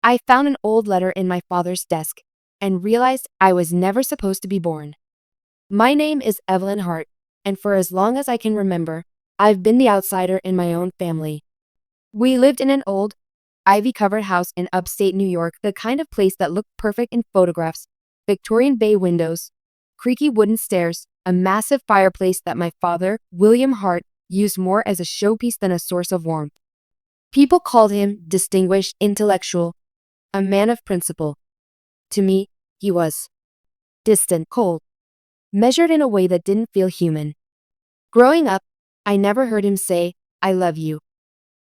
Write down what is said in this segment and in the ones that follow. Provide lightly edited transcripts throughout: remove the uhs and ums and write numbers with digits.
I found an old letter in my father's desk and realized I was never supposed to be born. My name is Evelyn Hart, and for as long as I can remember, I've been the outsider in my own family. We lived in an old, ivy-covered house in upstate New York, the kind of place that looked perfect in photographs: Victorian bay windows, creaky wooden stairs, a massive fireplace that my father, William Hart, used more as a showpiece than a source of warmth. People called him distinguished, intellectual, a man of principle. To me, he was distant, cold, measured in a way that didn't feel human. Growing up, I never heard him say, "I love you."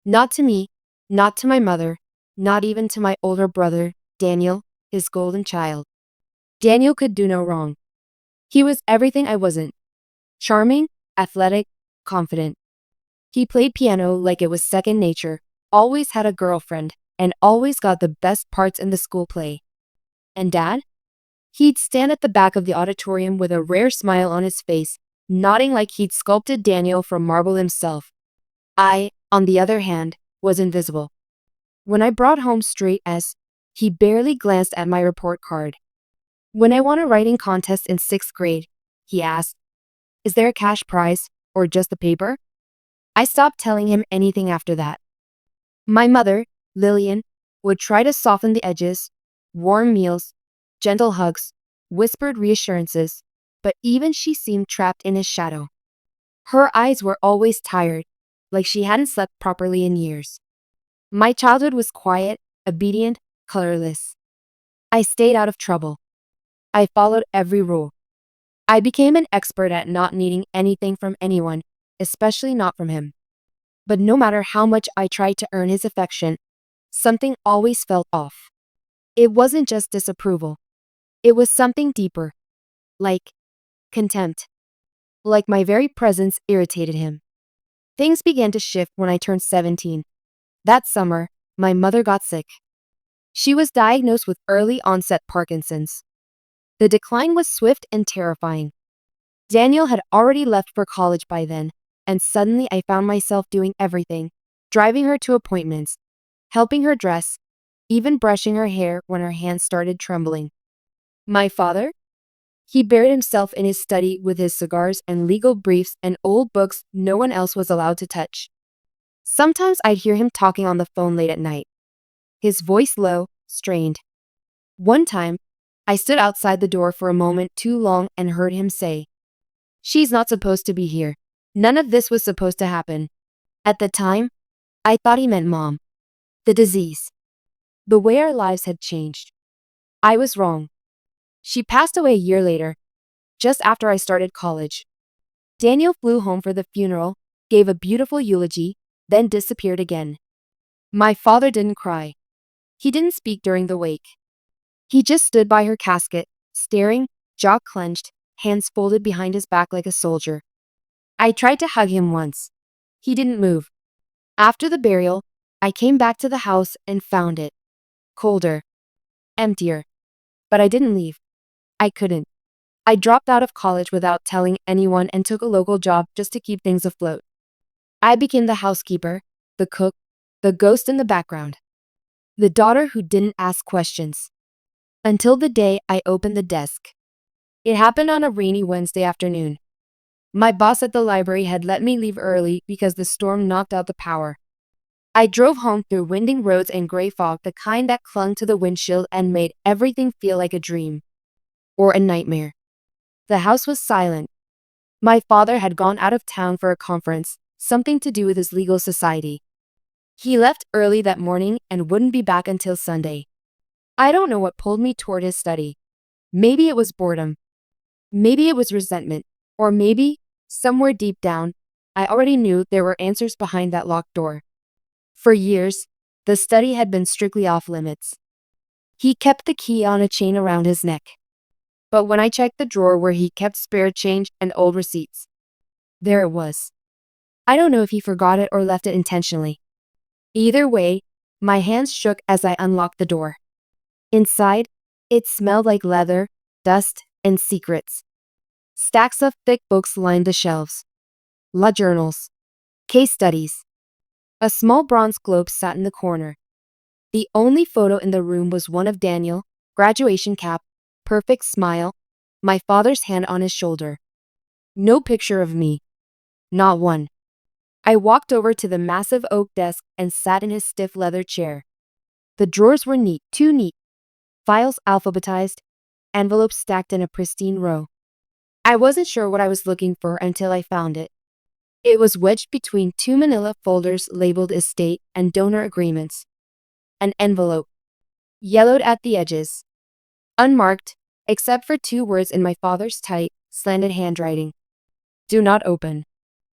Not to me, not to my mother, not even to my older brother, Daniel, his golden child. Daniel could do no wrong. He was everything I wasn't: charming, athletic, confident. He played piano like it was second nature, always had a girlfriend, and always got the best parts in the school play. And Dad? He'd stand at the back of the auditorium with a rare smile on his face, nodding like he'd sculpted Daniel from marble himself. I, on the other hand, was invisible. When I brought home straight A's, he barely glanced at my report card. When I won a writing contest in 6th grade, he asked, "Is there a cash prize, or just the paper?" I stopped telling him anything after that. My mother, Lillian, would try to soften the edges: warm meals, gentle hugs, whispered reassurances, but even she seemed trapped in his shadow. Her eyes were always tired, like she hadn't slept properly in years. My childhood was quiet, obedient, colorless. I stayed out of trouble. I followed every rule. I became an expert at not needing anything from anyone, especially not from him. But no matter how much I tried to earn his affection, something always felt off. It wasn't just disapproval. It was something deeper, like contempt. Like my very presence irritated him. Things began to shift when I turned 17. That summer, my mother got sick. She was diagnosed with early onset Parkinson's. The decline was swift and terrifying. Daniel had already left for college by then, and suddenly I found myself doing everything: driving her to appointments, helping her dress, even brushing her hair when her hands started trembling. My father? He buried himself in his study with his cigars and legal briefs and old books no one else was allowed to touch. Sometimes I'd hear him talking on the phone late at night, his voice low, strained. One time, I stood outside the door for a moment too long and heard him say, "She's not supposed to be here. None of this was supposed to happen." At the time, I thought he meant Mom. The disease. The way our lives had changed. I was wrong. She passed away a year later, just after I started college. Daniel flew home for the funeral, gave a beautiful eulogy, then disappeared again. My father didn't cry. He didn't speak during the wake. He just stood by her casket, staring, jaw clenched, hands folded behind his back like a soldier. I tried to hug him once. He didn't move. After the burial, I came back to the house and found it colder, emptier. But I didn't leave. I couldn't. I dropped out of college without telling anyone and took a local job just to keep things afloat. I became the housekeeper, the cook, the ghost in the background, the daughter who didn't ask questions. Until the day I opened the desk. It happened on a rainy Wednesday afternoon. My boss at the library had let me leave early because the storm knocked out the power. I drove home through winding roads and gray fog, the kind that clung to the windshield and made everything feel like a dream. Or a nightmare. The house was silent. My father had gone out of town for a conference, something to do with his legal society. He left early that morning and wouldn't be back until Sunday. I don't know what pulled me toward his study. Maybe it was boredom. Maybe it was resentment. Or maybe, somewhere deep down, I already knew there were answers behind that locked door. For years, the study had been strictly off limits. He kept the key on a chain around his neck. But when I checked the drawer where he kept spare change and old receipts, there it was. I don't know if he forgot it or left it intentionally. Either way, my hands shook as I unlocked the door. Inside, it smelled like leather, dust, and secrets. Stacks of thick books lined the shelves. Law journals. Case studies. A small bronze globe sat in the corner. The only photo in the room was one of Daniel, graduation cap, perfect smile, my father's hand on his shoulder. No picture of me. Not one. I walked over to the massive oak desk and sat in his stiff leather chair. The drawers were neat, too neat. Files alphabetized, envelopes stacked in a pristine row. I wasn't sure what I was looking for until I found it. It was wedged between two manila folders labeled estate and donor agreements. An envelope, yellowed at the edges, unmarked, except for two words in my father's tight, slanted handwriting. Do not open.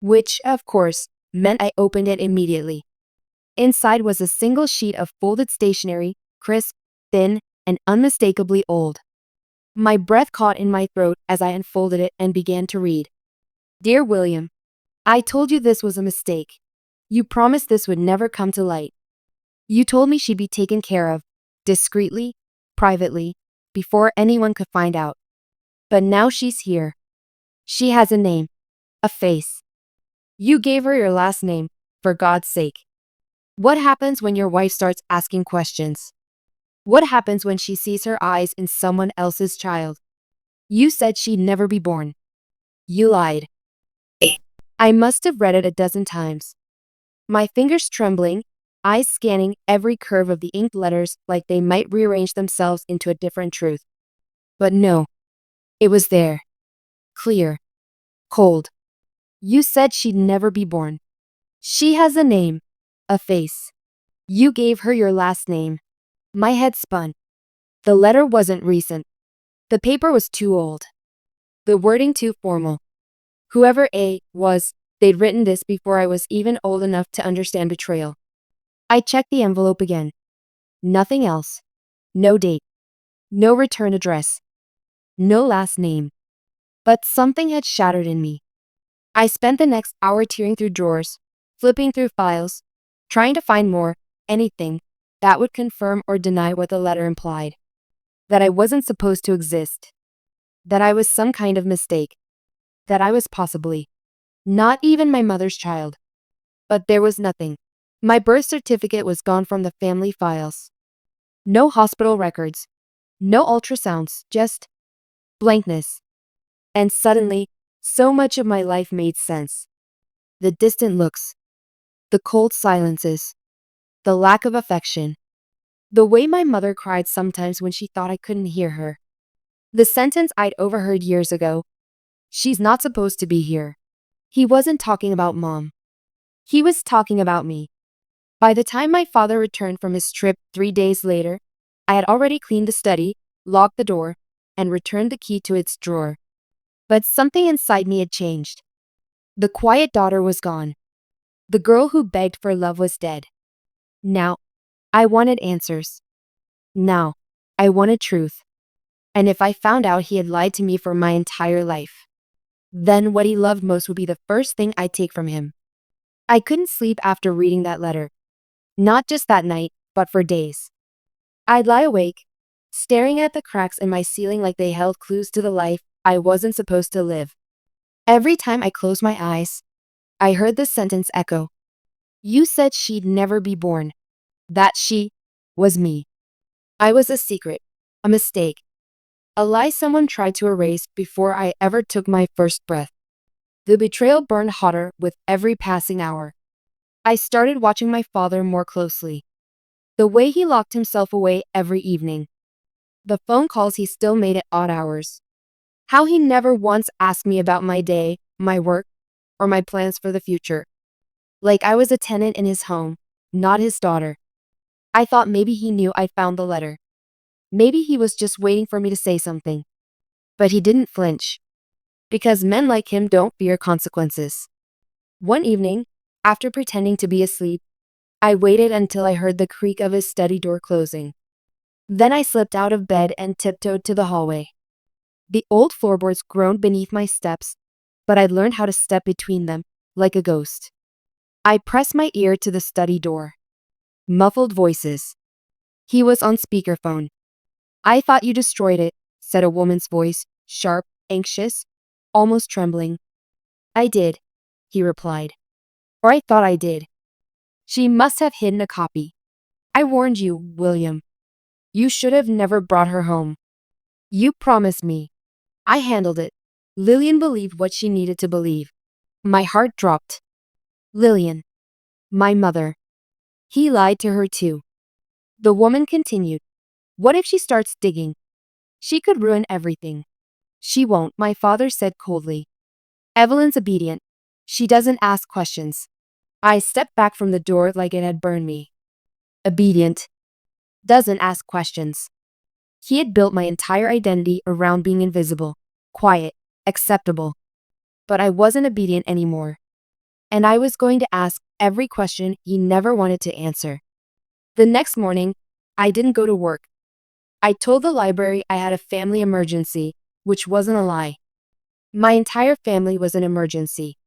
Which, of course, meant I opened it immediately. Inside was a single sheet of folded stationery, crisp, thin, and unmistakably old. My breath caught in my throat as I unfolded it and began to read. Dear William, I told you this was a mistake. You promised this would never come to light. You told me she'd be taken care of, discreetly, privately, before anyone could find out. But now she's here. She has a name, a face. You gave her your last name, for God's sake. What happens when your wife starts asking questions? What happens when she sees her eyes in someone else's child? You said she'd never be born. You lied. I must have read it a dozen times. My fingers trembling, eyes scanning every curve of the inked letters like they might rearrange themselves into a different truth. But no, it was there. Clear. Cold. You said she'd never be born. She has a name, a face. You gave her your last name. My head spun. The letter wasn't recent. The paper was too old. The wording too formal. Whoever A was, they'd written this before I was even old enough to understand betrayal. I checked the envelope again. Nothing else. No date. No return address. No last name. But something had shattered in me. I spent the next hour tearing through drawers, flipping through files, trying to find more, anything, that would confirm or deny what the letter implied. That I wasn't supposed to exist. That I was some kind of mistake. That I was possibly not even my mother's child. But there was nothing. My birth certificate was gone from the family files. No hospital records. No ultrasounds, just blankness. And suddenly, so much of my life made sense. The distant looks. The cold silences. The lack of affection. The way my mother cried sometimes when she thought I couldn't hear her. The sentence I'd overheard years ago. She's not supposed to be here. He wasn't talking about Mom. He was talking about me. By the time my father returned from his trip 3 days later, I had already cleaned the study, locked the door, and returned the key to its drawer. But something inside me had changed. The quiet daughter was gone. The girl who begged for love was dead. Now, I wanted answers. Now, I wanted truth. And if I found out he had lied to me for my entire life, then what he loved most would be the first thing I'd take from him. I couldn't sleep after reading that letter. Not just that night, but for days. I'd lie awake, staring at the cracks in my ceiling like they held clues to the life I wasn't supposed to live. Every time I closed my eyes, I heard the sentence echo. You said she'd never be born. That she was me. I was a secret, a mistake, a lie someone tried to erase before I ever took my first breath. The betrayal burned hotter with every passing hour. I started watching my father more closely. The way he locked himself away every evening. The phone calls he still made at odd hours. How he never once asked me about my day, my work, or my plans for the future. Like I was a tenant in his home, not his daughter. I thought maybe he knew I'd found the letter. Maybe he was just waiting for me to say something. But he didn't flinch. Because men like him don't fear consequences. One evening, after pretending to be asleep, I waited until I heard the creak of his study door closing. Then I slipped out of bed and tiptoed to the hallway. The old floorboards groaned beneath my steps, but I'd learned how to step between them, like a ghost. I pressed my ear to the study door. Muffled voices. He was on speakerphone. I thought you destroyed it, said a woman's voice, sharp, anxious, almost trembling. I did, he replied. Or I thought I did. She must have hidden a copy. I warned you, William. You should have never brought her home. You promised me. I handled it. Lillian believed what she needed to believe. My heart dropped. Lillian. My mother. He lied to her too. The woman continued. What if she starts digging? She could ruin everything. She won't, my father said coldly. Evelyn's obedient. She doesn't ask questions. I stepped back from the door like it had burned me. Obedient. Doesn't ask questions. He had built my entire identity around being invisible, quiet, acceptable. But I wasn't obedient anymore. And I was going to ask every question he never wanted to answer. The next morning, I didn't go to work. I told the library I had a family emergency, which wasn't a lie. My entire family was an emergency.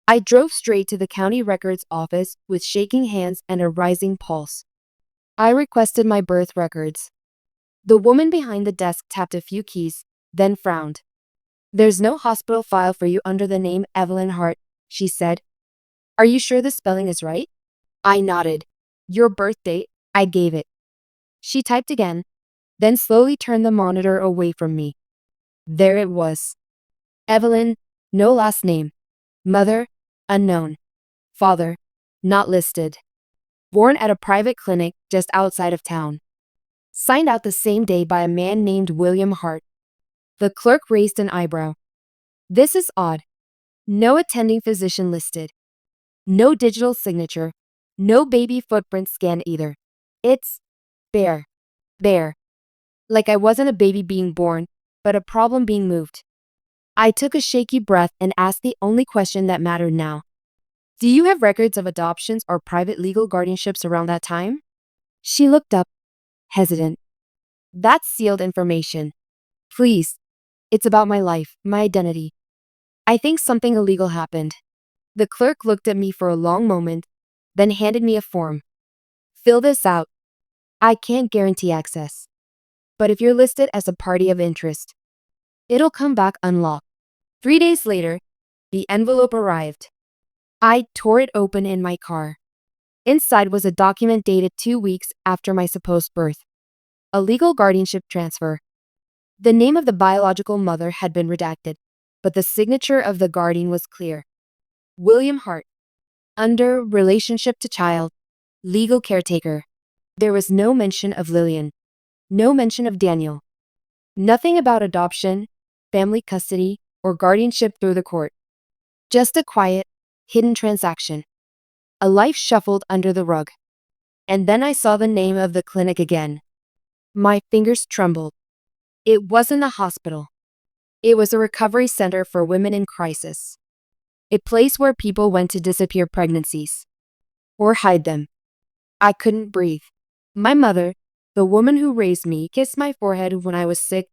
I drove straight to the county records office with shaking hands and a rising pulse. I requested my birth records. The woman behind the desk tapped a few keys, then frowned. There's no hospital file for you under the name Evelyn Hart, she said. Are you sure the spelling is right? I nodded. Your birth date? I gave it. She typed again, then slowly turned the monitor away from me. There it was. Evelyn, no last name. Mother, unknown. Father, not listed. Born at a private clinic just outside of town. Signed out the same day by a man named William Hart. The clerk raised an eyebrow. This is odd. No attending physician listed. No digital signature. No baby footprint scan either. It's bare. Bare. Like I wasn't a baby being born, but a problem being moved. I took a shaky breath and asked the only question that mattered now. Do you have records of adoptions or private legal guardianships around that time? She looked up, hesitant. That's sealed information. Please. It's about my life, my identity. I think something illegal happened. The clerk looked at me for a long moment, then handed me a form. Fill this out. I can't guarantee access. But if you're listed as a party of interest, it'll come back unlocked. 3 days later, the envelope arrived. I tore it open in my car. Inside was a document dated 2 weeks after my supposed birth. A legal guardianship transfer. The name of the biological mother had been redacted, but the signature of the guardian was clear. William Hart. Under relationship to child, legal caretaker. There was no mention of Lillian. No mention of Daniel. Nothing about adoption, family custody, or guardianship through the court. Just a quiet, hidden transaction. A life shuffled under the rug. And then I saw the name of the clinic again. My fingers trembled. It wasn't a hospital. It was a recovery center for women in crisis. A place where people went to disappear pregnancies. Or hide them. I couldn't breathe. My mother, the woman who raised me, kissed my forehead when I was sick,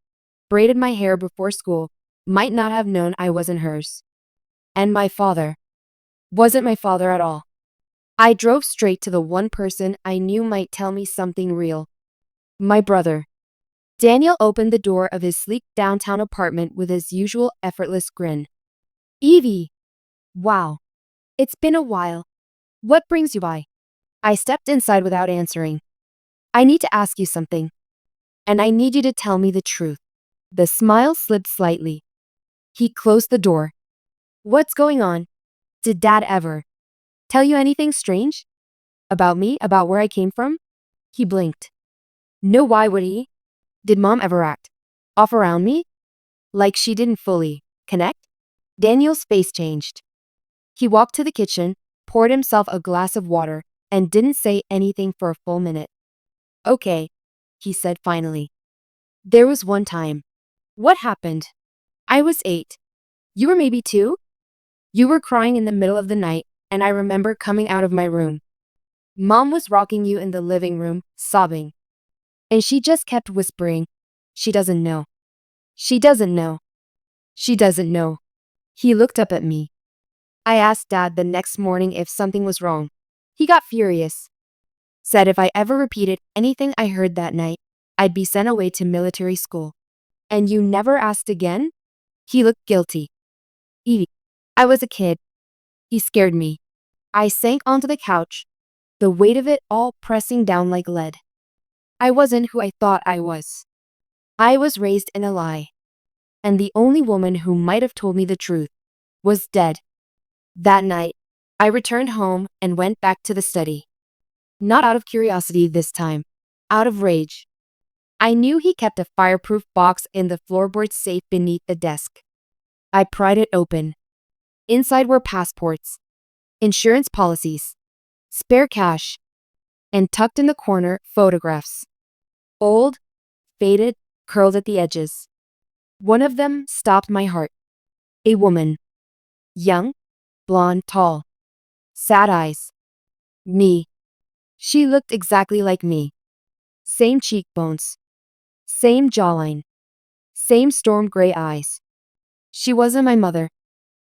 braided my hair before school, might not have known I wasn't hers. And my father wasn't my father at all. I drove straight to the one person I knew might tell me something real. My brother. Daniel opened the door of his sleek downtown apartment with his usual effortless grin. Evie! Wow. It's been a while. What brings you by? I stepped inside without answering. I need to ask you something. And I need you to tell me the truth. The smile slipped slightly. He closed the door. What's going on? Did Dad ever tell you anything strange? About me? About where I came from? He blinked. No, why would he? Did Mom ever act off around me? Like she didn't fully connect? Daniel's face changed. He walked to the kitchen, poured himself a glass of water, and didn't say anything for a full minute. Okay, he said finally. There was one time. What happened? I was 8. You were maybe 2? You were crying in the middle of the night, and I remember coming out of my room. Mom was rocking you in the living room, sobbing. And she just kept whispering, she doesn't know. She doesn't know. She doesn't know. He looked up at me. I asked Dad the next morning if something was wrong. He got furious. Said if I ever repeated anything I heard that night, I'd be sent away to military school. And you never asked again? He looked guilty. Evie, I was a kid. He scared me. I sank onto the couch, the weight of it all pressing down like lead. I wasn't who I thought I was. I was raised in a lie. And the only woman who might have told me the truth was dead. That night, I returned home and went back to the study. Not out of curiosity this time, out of rage. I knew he kept a fireproof box in the floorboard safe beneath the desk. I pried it open. Inside were passports, insurance policies, spare cash, and tucked in the corner, photographs. Old, faded, curled at the edges. One of them stopped my heart. A woman. Young, blonde, tall. Sad eyes. Me. She looked exactly like me. Same cheekbones. Same jawline. Same storm gray eyes. She wasn't my mother.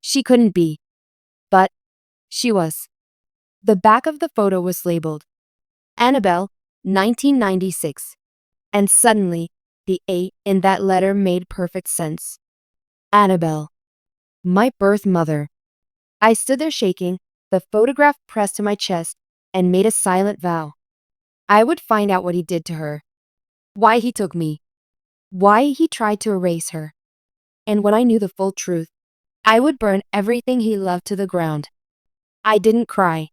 She couldn't be. But she was. The back of the photo was labeled Annabelle, 1996. And suddenly, the A in that letter made perfect sense. Annabelle. My birth mother. I stood there shaking, the photograph pressed to my chest, and made a silent vow. I would find out what he did to her. Why he took me. Why he tried to erase her. And when I knew the full truth, I would burn everything he loved to the ground. I didn't cry.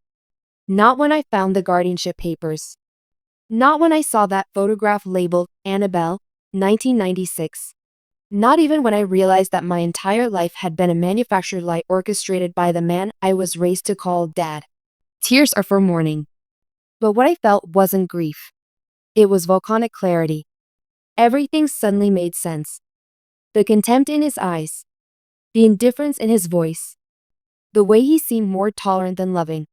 Not when I found the guardianship papers. Not when I saw that photograph labeled Annabelle, 1996. Not even when I realized that my entire life had been a manufactured lie orchestrated by the man I was raised to call Dad. Tears are for mourning. But what I felt wasn't grief. It was volcanic clarity. Everything suddenly made sense. The contempt in his eyes. The indifference in his voice. The way he seemed more tolerant than loving.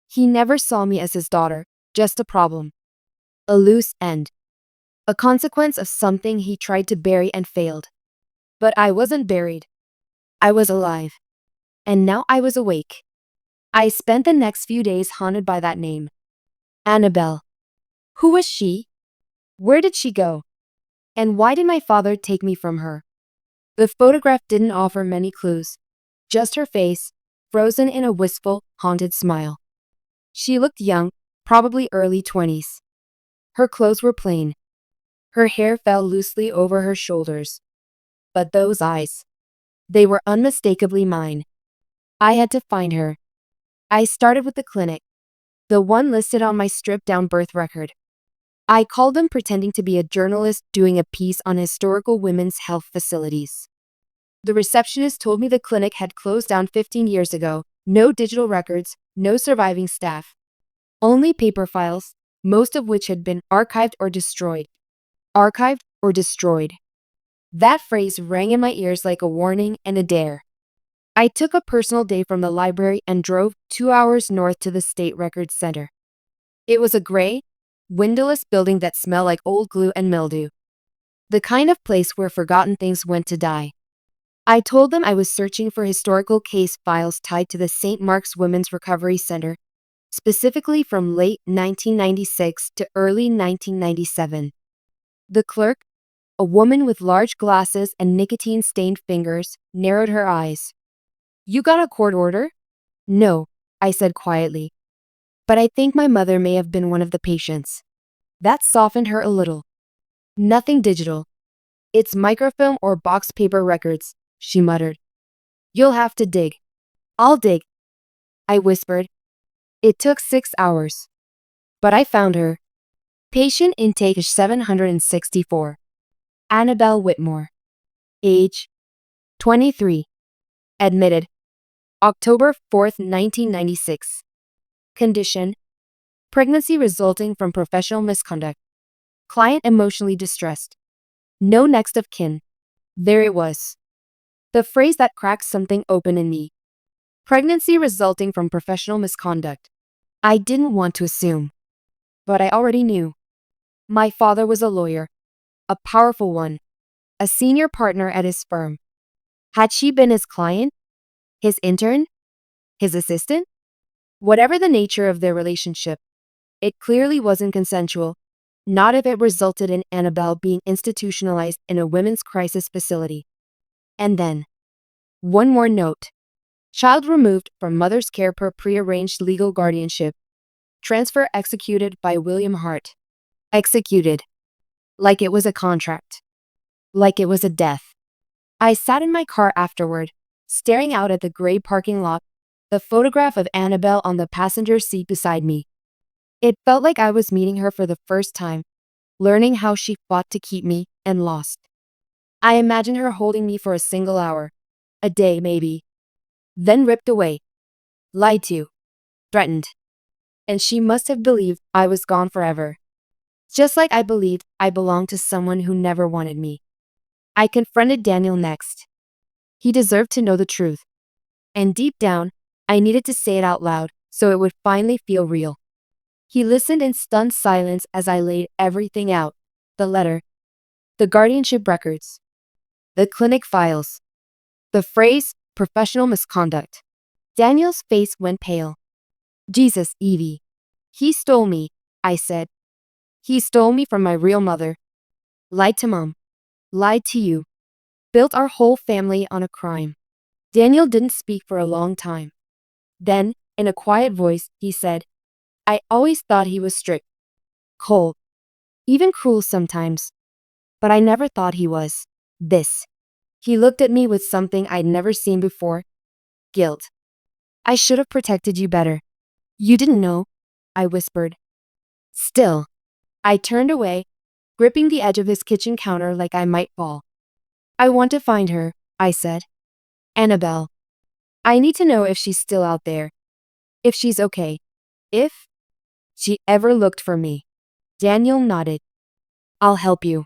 He never saw me as his daughter, just a problem. A loose end. A consequence of something he tried to bury and failed. But I wasn't buried. I was alive. And now I was awake. I spent the next few days haunted by that name. Annabelle. Who was she? Where did she go? And why did my father take me from her? The photograph didn't offer many clues. Just her face, frozen in a wistful, haunted smile. She looked young, probably early 20s. Her clothes were plain. Her hair fell loosely over her shoulders. But those eyes. They were unmistakably mine. I had to find her. I started with the clinic. The one listed on my stripped-down birth record. I called them pretending to be a journalist doing a piece on historical women's health facilities. The receptionist told me the clinic had closed down 15 years ago. No digital records, no surviving staff. Only paper files, most of which had been archived or destroyed. Archived or destroyed. That phrase rang in my ears like a warning and a dare. I took a personal day from the library and drove 2 hours north to the State Records Center. It was a gray, windowless building that smelled like old glue and mildew. The kind of place where forgotten things went to die. I told them I was searching for historical case files tied to the St. Mark's Women's Recovery Center, specifically from late 1996 to early 1997. The clerk, a woman with large glasses and nicotine-stained fingers, narrowed her eyes. "You got a court order?" "No," I said quietly. "But I think my mother may have been one of the patients." That softened her a little. "Nothing digital. It's microfilm or box paper records," she muttered. "You'll have to dig." "I'll dig," I whispered. It took 6 hours. But I found her. Patient intake 764. Annabelle Whitmore. Age 23. Admitted October 4th, 1996. Condition: pregnancy resulting from professional misconduct. Client emotionally distressed. No next of kin. There it was. The phrase that cracked something open in me. Pregnancy resulting from professional misconduct. I didn't want to assume. But I already knew. My father was a lawyer. A powerful one. A senior partner at his firm. Had she been his client? His intern? His assistant? Whatever the nature of their relationship, it clearly wasn't consensual. Not if it resulted in Annabelle being institutionalized in a women's crisis facility. And then, one more note. Child removed from mother's care per prearranged legal guardianship. Transfer executed by William Hart. Executed. Like it was a contract. Like it was a death. I sat in my car afterward, staring out at the gray parking lot, the photograph of Annabelle on the passenger seat beside me. It felt like I was meeting her for the first time, learning how she fought to keep me and lost. I imagined her holding me for a single hour, a day maybe, then ripped away, lied to, threatened. And she must have believed I was gone forever. Just like I believed I belonged to someone who never wanted me. I confronted Daniel next. He deserved to know the truth. And deep down, I needed to say it out loud so it would finally feel real. He listened in stunned silence as I laid everything out. The letter, the guardianship records, the clinic files, the phrase, professional misconduct. Daniel's face went pale. Jesus, Evie. He stole me, I said. He stole me from my real mother. Lied to Mom. Lied to you. Built our whole family on a crime. Daniel didn't speak for a long time. Then, in a quiet voice, he said, I always thought he was strict, cold, even cruel sometimes. But I never thought he was this. He looked at me with something I'd never seen before. Guilt. I should have protected you better. You didn't know, I whispered. Still, I turned away, gripping the edge of his kitchen counter like I might fall. I want to find her, I said. Annabelle. I need to know if she's still out there. If she's okay. If she ever looked for me. Daniel nodded. I'll help you.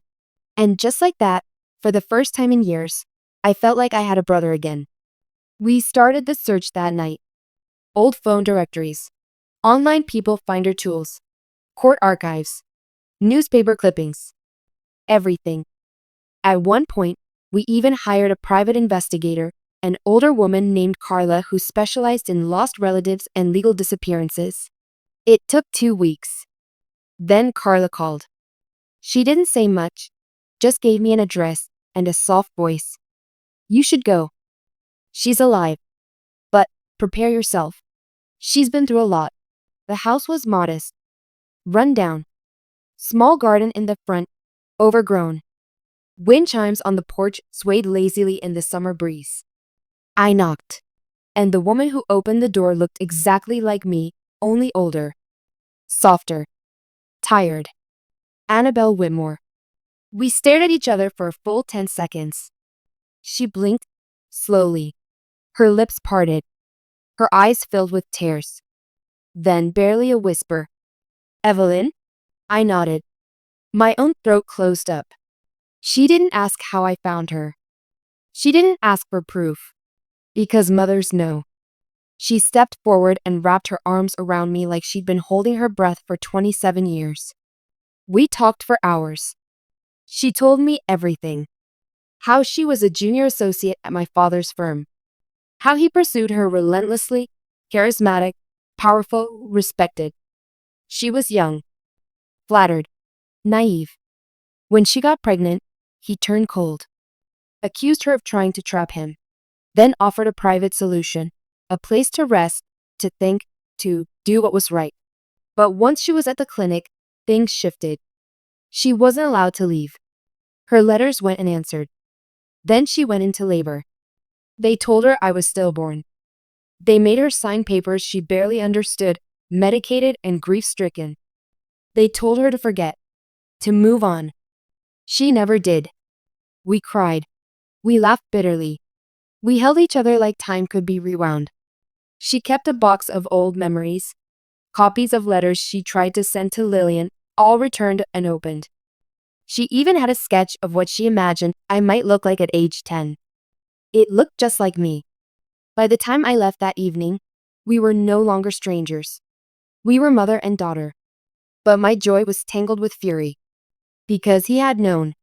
And just like that, for the first time in years, I felt like I had a brother again. We started the search that night. Old phone directories, online people finder tools, court archives, newspaper clippings, everything. At one point, we even hired a private investigator, an older woman named Carla who specialized in lost relatives and legal disappearances. It took 2 weeks. Then Carla called. She didn't say much, just gave me an address and a soft voice. You should go. She's alive. But prepare yourself. She's been through a lot. The house was modest, run down. Small garden in the front, overgrown. Wind chimes on the porch swayed lazily in the summer breeze. I knocked, and the woman who opened the door looked exactly like me, only older. Softer. Tired. Annabelle Whitmore. We stared at each other for a full 10 seconds. She blinked, slowly. Her lips parted. Her eyes filled with tears. Then barely a whisper. Evelyn? I nodded. My own throat closed up. She didn't ask how I found her. She didn't ask for proof. Because mothers know. She stepped forward and wrapped her arms around me like she'd been holding her breath for 27 years. We talked for hours. She told me everything. How she was a junior associate at my father's firm. How he pursued her relentlessly, charismatic, powerful, respected. She was young, flattered, naive. When she got pregnant, he turned cold. Accused her of trying to trap him. Then offered a private solution, a place to rest, to think, to do what was right. But once she was at the clinic, things shifted. She wasn't allowed to leave. Her letters went unanswered. Then she went into labor. They told her I was stillborn. They made her sign papers she barely understood, medicated and grief-stricken. They told her to forget, to move on. She never did. We cried. We laughed bitterly. We held each other like time could be rewound. She kept a box of old memories, copies of letters she tried to send to Lillian, all returned unopened. She even had a sketch of what she imagined I might look like at age 10. It looked just like me. By the time I left that evening, we were no longer strangers. We were mother and daughter. But my joy was tangled with fury. Because he had known.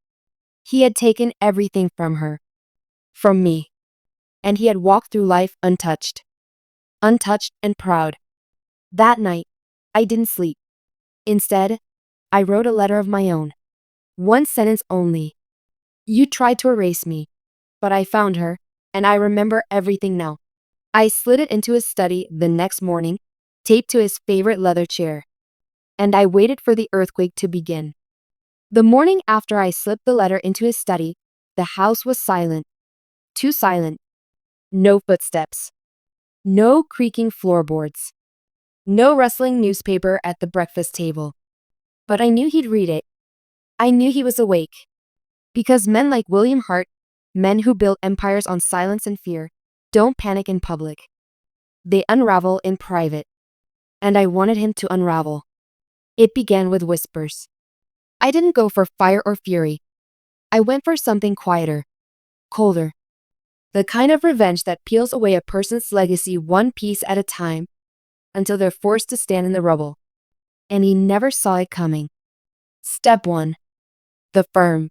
He had taken everything from her. From me. And he had walked through life untouched. Untouched and proud. That night, I didn't sleep. Instead, I wrote a letter of my own. One sentence only. You tried to erase me, but I found her, and I remember everything now. I slid it into his study the next morning, taped to his favorite leather chair. And I waited for the earthquake to begin. The morning after I slipped the letter into his study, the house was silent. Too silent. No footsteps. No creaking floorboards. No rustling newspaper at the breakfast table. But I knew he'd read it. I knew he was awake. Because men like William Hart, men who built empires on silence and fear, don't panic in public. They unravel in private. And I wanted him to unravel. It began with whispers. I didn't go for fire or fury. I went for something quieter, colder. The kind of revenge that peels away a person's legacy one piece at a time until they're forced to stand in the rubble. And he never saw it coming. Step 1. The firm.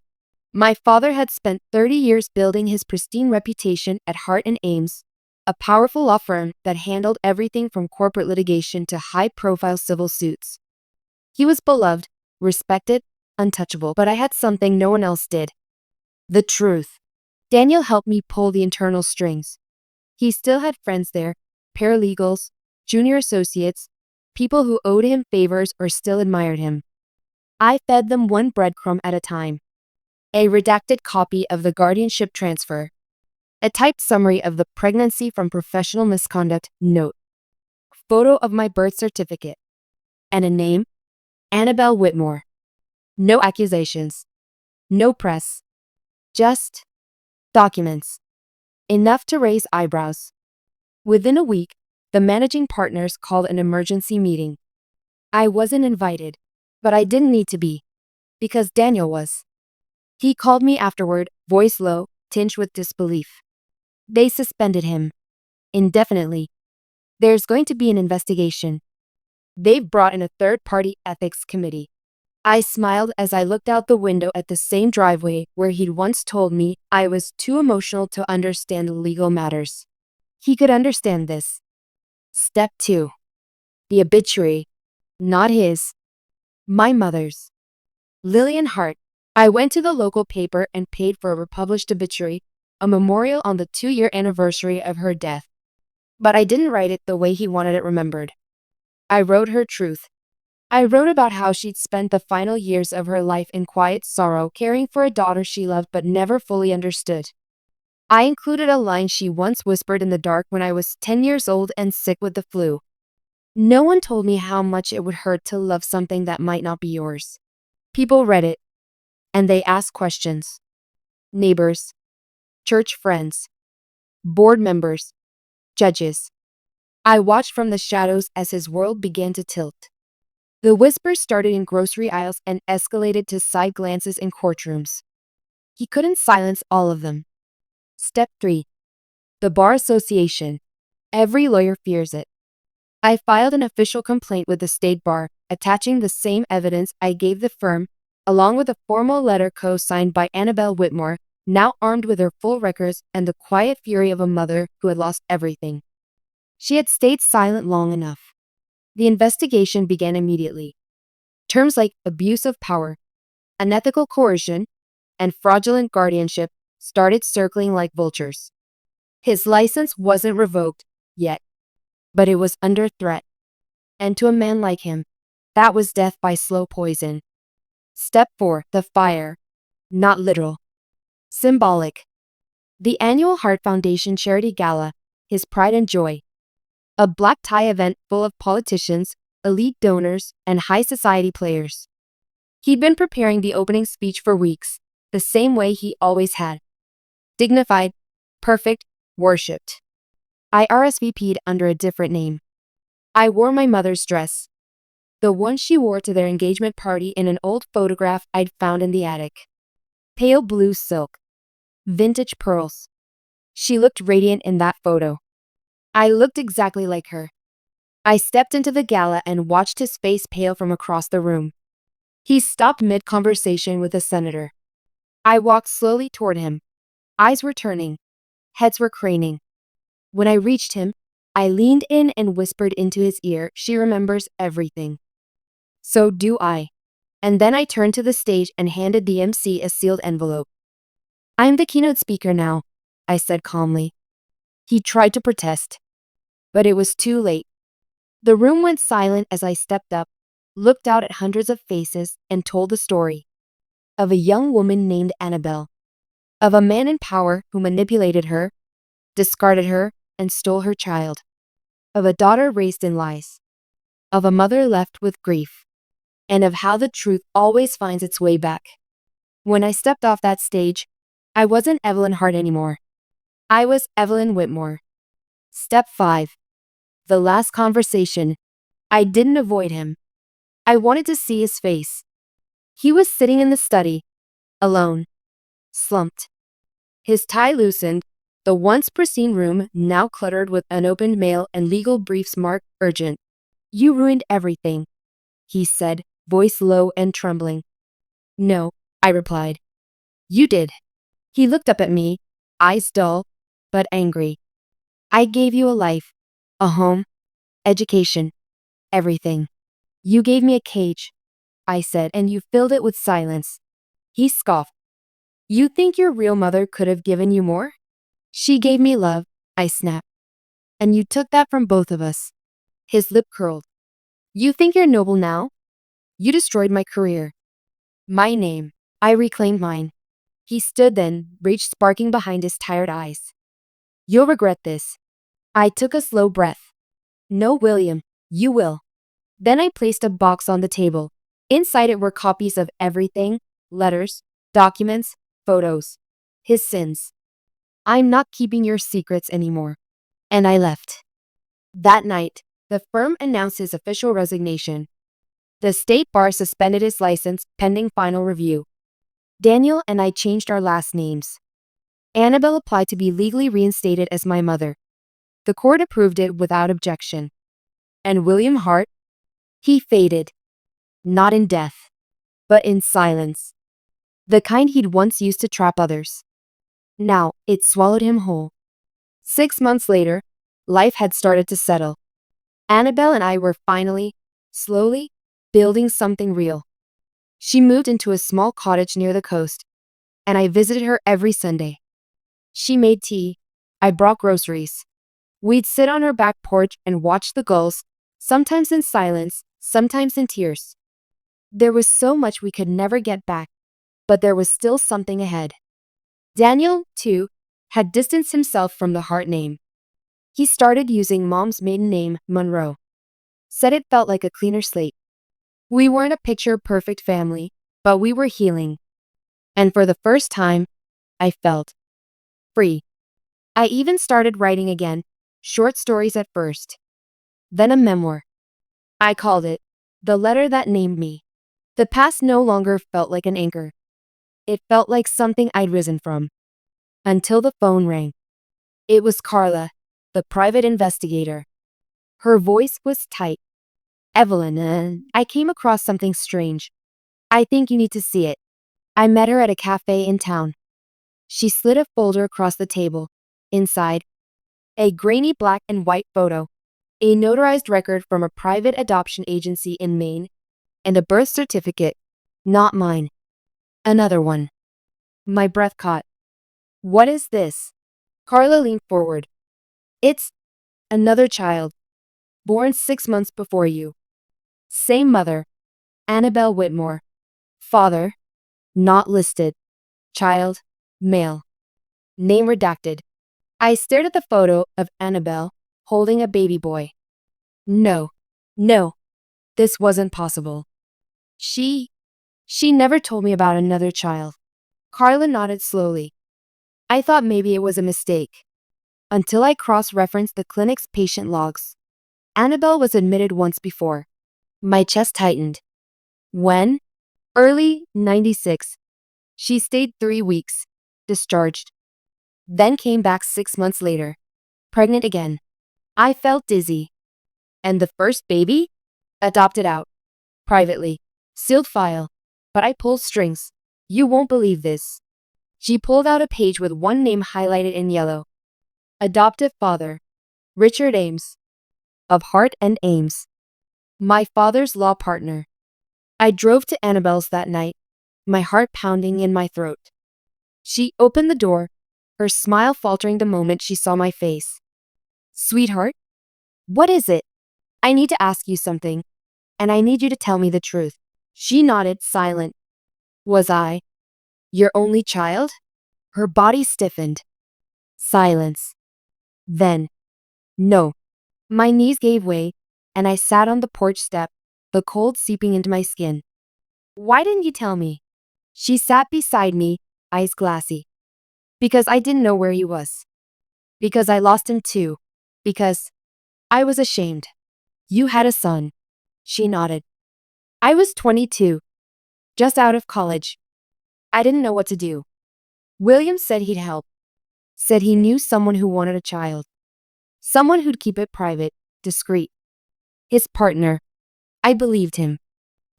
My father had spent 30 years building his pristine reputation at Hart and Ames, a powerful law firm that handled everything from corporate litigation to high-profile civil suits. He was beloved, respected, untouchable, but I had something no one else did. The truth. Daniel helped me pull the internal strings. He still had friends there, paralegals, junior associates, people who owed him favors or still admired him. I fed them one breadcrumb at a time. A redacted copy of the guardianship transfer. A typed summary of the pregnancy from professional misconduct note. Photo of my birth certificate. And a name. Annabelle Whitmore. No accusations. No press. Just documents. Enough to raise eyebrows. Within a week, the managing partners called an emergency meeting. I wasn't invited, but I didn't need to be, because Daniel was. He called me afterward, voice low, tinged with disbelief. They suspended him. Indefinitely. There's going to be an investigation. They've brought in a third-party ethics committee. I smiled as I looked out the window at the same driveway where he'd once told me I was too emotional to understand legal matters. He could understand this. Step 2. The obituary. Not his. My mother's. Lillian Hart. I went to the local paper and paid for a republished obituary, a memorial on the 2-year anniversary of her death. But I didn't write it the way he wanted it remembered. I wrote her truth. I wrote about how she'd spent the final years of her life in quiet sorrow caring for a daughter she loved but never fully understood. I included a line she once whispered in the dark when I was 10 years old and sick with the flu. No one told me how much it would hurt to love something that might not be yours. People read it, and they asked questions. Neighbors, church friends, board members, judges. I watched from the shadows as his world began to tilt. The whispers started in grocery aisles and escalated to side glances in courtrooms. He couldn't silence all of them. Step 3. The Bar Association. Every lawyer fears it. I filed an official complaint with the state bar, attaching the same evidence I gave the firm, along with a formal letter co-signed by Annabelle Whitmore, now armed with her full records and the quiet fury of a mother who had lost everything. She had stayed silent long enough. The investigation began immediately. Terms like abuse of power, unethical coercion, and fraudulent guardianship started circling like vultures. His license wasn't revoked yet, but it was under threat. And to a man like him, that was death by slow poison. Step 4. The fire. Not literal. Symbolic. The annual Hart Foundation Charity Gala, his pride and joy. A black tie event full of politicians, elite donors, and high society players. He'd been preparing the opening speech for weeks, the same way he always had. Dignified, perfect, worshipped. I RSVP'd under a different name. I wore my mother's dress. The one she wore to their engagement party in an old photograph I'd found in the attic. Pale blue silk. Vintage pearls. She looked radiant in that photo. I looked exactly like her. I stepped into the gala and watched his face pale from across the room. He stopped mid-conversation with a senator. I walked slowly toward him. Eyes were turning. Heads were craning. When I reached him, I leaned in and whispered into his ear, "She remembers everything." So do I. And then I turned to the stage and handed the MC a sealed envelope. "I'm the keynote speaker now," I said calmly. He tried to protest, but it was too late. The room went silent as I stepped up, looked out at hundreds of faces, and told the story of a young woman named Annabelle, of a man in power who manipulated her, discarded her, and stole her child, of a daughter raised in lies, of a mother left with grief, and of how the truth always finds its way back. When I stepped off that stage, I wasn't Evelyn Hart anymore. I was Evelyn Whitmore. Step 5. The last conversation. I didn't avoid him. I wanted to see his face. He was sitting in the study, alone, slumped. His tie loosened, the once pristine room now cluttered with unopened mail and legal briefs marked urgent. "You ruined everything," he said, voice low and trembling. "No," I replied. "You did." He looked up at me, eyes dull, but angry. "I gave you a life, a home, education, everything. You gave me a cage," I said, "and you filled it with silence." He scoffed. "You think your real mother could have given you more?" "She gave me love," I snapped. "And you took that from both of us." His lip curled. "You think you're noble now? You destroyed my career. My name." I reclaimed mine. He stood then, rage sparking behind his tired eyes. "You'll regret this." I took a slow breath. "No, William, you will." Then I placed a box on the table. Inside it were copies of everything, letters, documents, photos. His sins. "I'm not keeping your secrets anymore." And I left. That night, the firm announced his official resignation. The state bar suspended his license pending final review. Daniel and I changed our last names. Annabelle applied to be legally reinstated as my mother. The court approved it without objection. And William Hart? He faded. Not in death, but in silence. The kind he'd once used to trap others. Now, it swallowed him whole. 6 months later, life had started to settle. Annabelle and I were finally, slowly, building something real. She moved into a small cottage near the coast, and I visited her every Sunday. She made tea. I brought groceries. We'd sit on her back porch and watch the gulls, sometimes in silence, sometimes in tears. There was so much we could never get back, but there was still something ahead. Daniel, too, had distanced himself from the Hart name. He started using Mom's maiden name, Monroe. Said it felt like a cleaner slate. We weren't a picture-perfect family, but we were healing. And for the first time, I felt free. I even started writing again, short stories at first. Then a memoir. I called it The Letter That Named Me. The past no longer felt like an anchor. It felt like something I'd risen from. Until the phone rang. It was Carla, the private investigator. Her voice was tight. "Evelyn, I came across something strange. I think you need to see it." I met her at a cafe in town. She slid a folder across the table. Inside, a grainy black and white photo, a notarized record from a private adoption agency in Maine, and a birth certificate. Not mine. Another one. My breath caught. "What is this?" Carla leaned forward. "It's another child, born 6 months before you. Same mother, Annabelle Whitmore. Father, not listed. Child, male. Name redacted." I stared at the photo of Annabelle, holding a baby boy. No, this wasn't possible. She never told me about another child. Carla nodded slowly. I thought maybe it was a mistake. Until I cross-referenced the clinic's patient logs. Annabelle was admitted once before. My chest tightened. When? Early 96. She stayed 3 weeks, discharged. Then came back 6 months later, pregnant again. I felt dizzy. And the first baby? Adopted out. Privately. Sealed file. But I pulled strings. You won't believe this. She pulled out a page with one name highlighted in yellow. Adoptive father. Richard Ames. Of Hart and Ames. My father's law partner. I drove to Annabelle's that night, my heart pounding in my throat. She opened the door, her smile faltering the moment she saw my face. "Sweetheart? What is it?" I need to ask you something, and I need you to tell me the truth. She nodded, silent. Was I your only child? Her body stiffened. Silence. Then, no. My knees gave way, and I sat on the porch step, the cold seeping into my skin. Why didn't you tell me? She sat beside me, eyes glassy. Because I didn't know where he was. Because I lost him too. Because I was ashamed. You had a son. She nodded. I was 22, just out of college. I didn't know what to do. William said he'd help. Said he knew someone who wanted a child. Someone who'd keep it private, discreet. His partner. I believed him.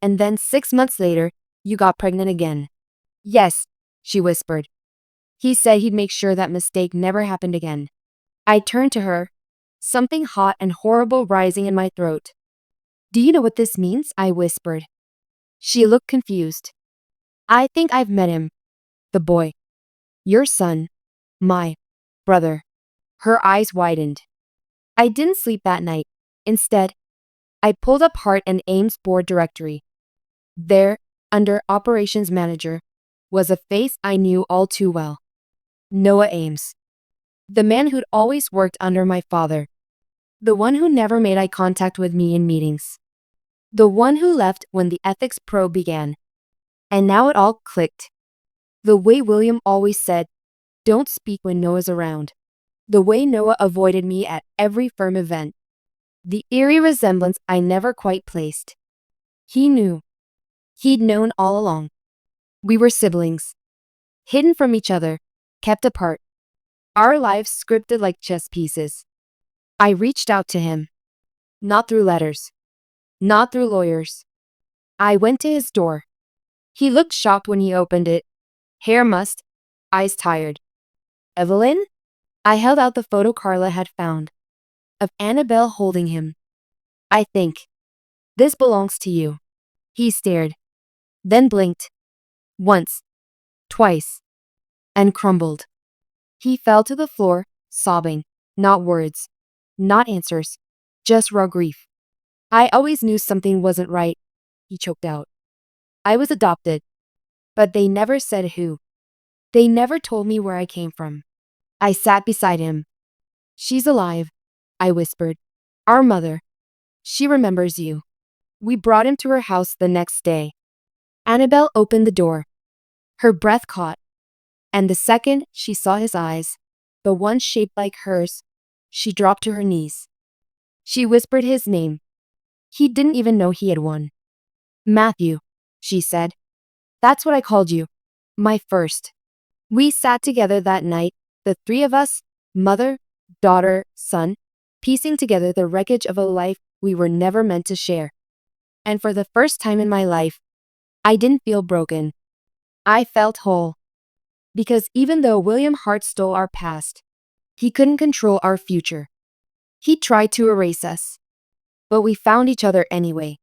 And then 6 months later, you got pregnant again. Yes, she whispered. He said he'd make sure that mistake never happened again. I turned to her, something hot and horrible rising in my throat. Do you know what this means? I whispered. She looked confused. I think I've met him. The boy. Your son. My brother. Her eyes widened. I didn't sleep that night. Instead, I pulled up Hart and Ames' board directory. There, under Operations Manager, was a face I knew all too well. Noah Ames. The man who'd always worked under my father. The one who never made eye contact with me in meetings. The one who left when the ethics probe began. And now it all clicked. The way William always said, don't speak when Noah's around. The way Noah avoided me at every firm event. The eerie resemblance I never quite placed. He knew. He'd known all along. We were siblings. Hidden from each other, kept apart. Our lives scripted like chess pieces. I reached out to him. Not through letters. Not through lawyers. I went to his door. He looked shocked when he opened it. Hair mussed, eyes tired. Evelyn? I held out the photo Carla had found. Of Annabelle holding him. I think. This belongs to you. He stared. Then blinked. Once. Twice. And crumbled. He fell to the floor, sobbing. Not words. Not answers. Just raw grief. I always knew something wasn't right, he choked out. I was adopted. But they never said who. They never told me where I came from. I sat beside him. She's alive, I whispered. Our mother. She remembers you. We brought him to her house the next day. Annabelle opened the door. Her breath caught. And the second she saw his eyes, the one shaped like hers, she dropped to her knees. She whispered his name. He didn't even know he had one. Matthew, she said. That's what I called you. My first. We sat together that night, the three of us, mother, daughter, son, piecing together the wreckage of a life we were never meant to share. And for the first time in my life, I didn't feel broken. I felt whole. Because even though William Hart stole our past, he couldn't control our future. He tried to erase us. But we found each other anyway.